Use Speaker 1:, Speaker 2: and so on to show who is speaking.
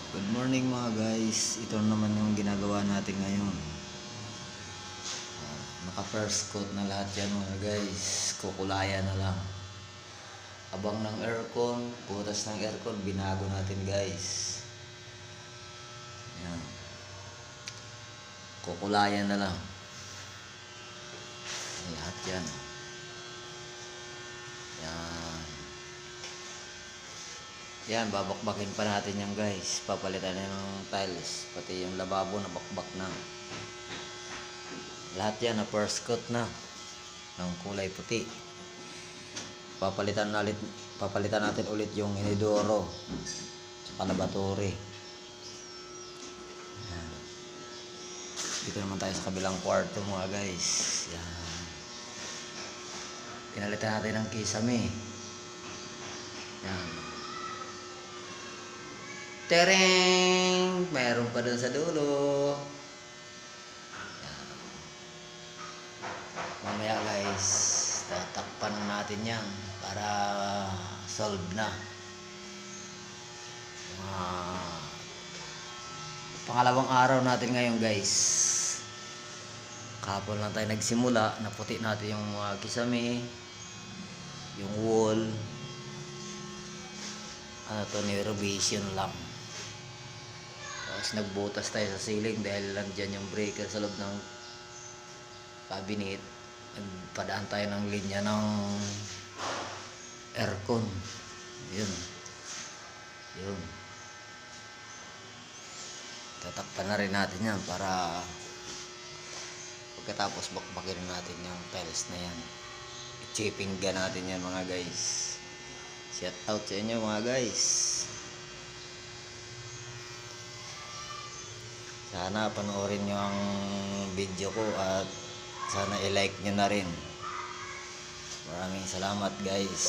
Speaker 1: Good morning mga guys. Ito naman yung ginagawa natin ngayon. Naka first coat na lahat yan mga guys. Kukulayan na lang. Abang ng aircon, butas ng aircon, binago natin guys. Yan. Kukulayan na lang. Lahat yan. Yan. Yan, babakbakin pa natin yan guys. Papalitan na ng tiles. Pati yung lababo na bakbak na. Lahat yan na first coat na. Ng kulay puti. Papalitan natin ulit yung inidoro. Saka laboratory. Yan. Dito naman tayo sa kabilang kwarto mga guys. Yan. Pinalitan natin ng kisame. Yan. Tereng! Mayroon pa dun sa dulo. Yan. Mamaya guys, tatakpan natin yan para solve na. Pangalawang araw natin ngayon guys. Kahapon lang tayo nagsimula. Naputi natin yung mga kisame, yung wall. Ano to, ni-revision lang. Tapos nagbutas tayo sa ceiling dahil nandyan yung breaker sa loob ng cabinet. Nagpadaan tayo ng linya ng aircon. Yun. Yun. Tatakpan na rin natin yan para pagkatapos bakbakin natin yung tiles na yan. I-chipping natin yan mga guys. Shout out sa inyo mga guys. Sana panoorin nyo ang video ko at sana i-like nyo na rin. Maraming salamat guys.